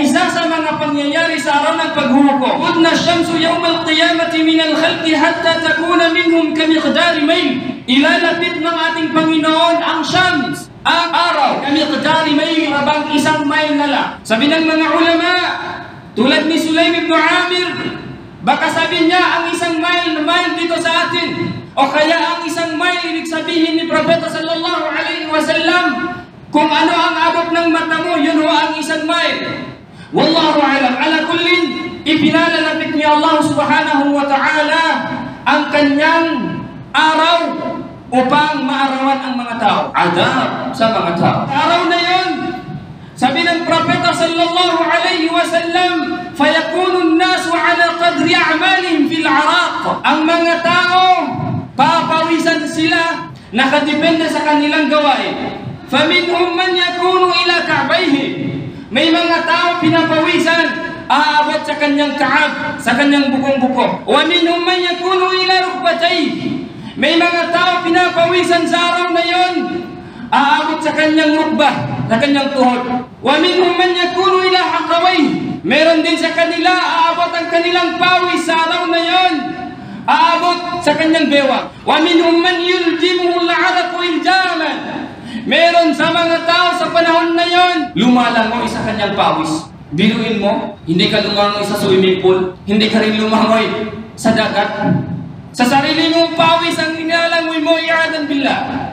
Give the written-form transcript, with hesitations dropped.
isa sa mga pangyayari sa araw ng paghuhukom. Udna syamsu yawm al-qiyamati min al-khalqi hatta takuna minhum kamiqdari mayl. Ilalapit ng ating Panginoon ang syams, ang araw, kamiqdari mayl, abang isang mile na lang. Sabi ng mga ulama, tulad ni Sulaim ibn Amir, baka sabi niya ang isang mile dito sa atin. O kaya ang isang mile, ibig sabihin ni Propeta sallallahu alaihi wasallam, kung ano ang abot ng mata mo, yun ho ang isang mile. Wallahu alam. Ala kullin, ipinalalapit ni Allah subhanahu wa ta'ala ang kanyang araw upang maarawan ang mga tao. Adab sa mga tao. Araw na yun, sabi ng Propeta sallallahu alaihi wasallam, fayakunu an-nasu ala qadri a'malihim fil araq. Ang mga tao, papawisan sila, nakadepende sa kanilang gawain. Faminhum man yakunu ila ka'bayhi. May mga tao pinapawisan, aabot sa kanyang kaab, sa kanyang bukong-buko. Wa minhum man yakunu ila rukbatayhi. May mga tao pinapawisan sa araw na yon, aabot sa kanyang rukbah, sa kanyang tuhod. Wa minhum man yakunu ila haqawayhi. Meron din sa kanila, aabot ang kanilang pawis sa araw na yon, aabot sa kanyang bewang. Wa minhum man yuljimuhu al-'araqu iljaman. Meron sa mga tao sa panahon na yon, lumalangoy sa kanyang pawis. Biruin mo, hindi ka lumangoy sa swimming pool, hindi ka rin lumangoy sa dagat. Sa sarili mong pawis ang inalangoy mo, i'adan billah.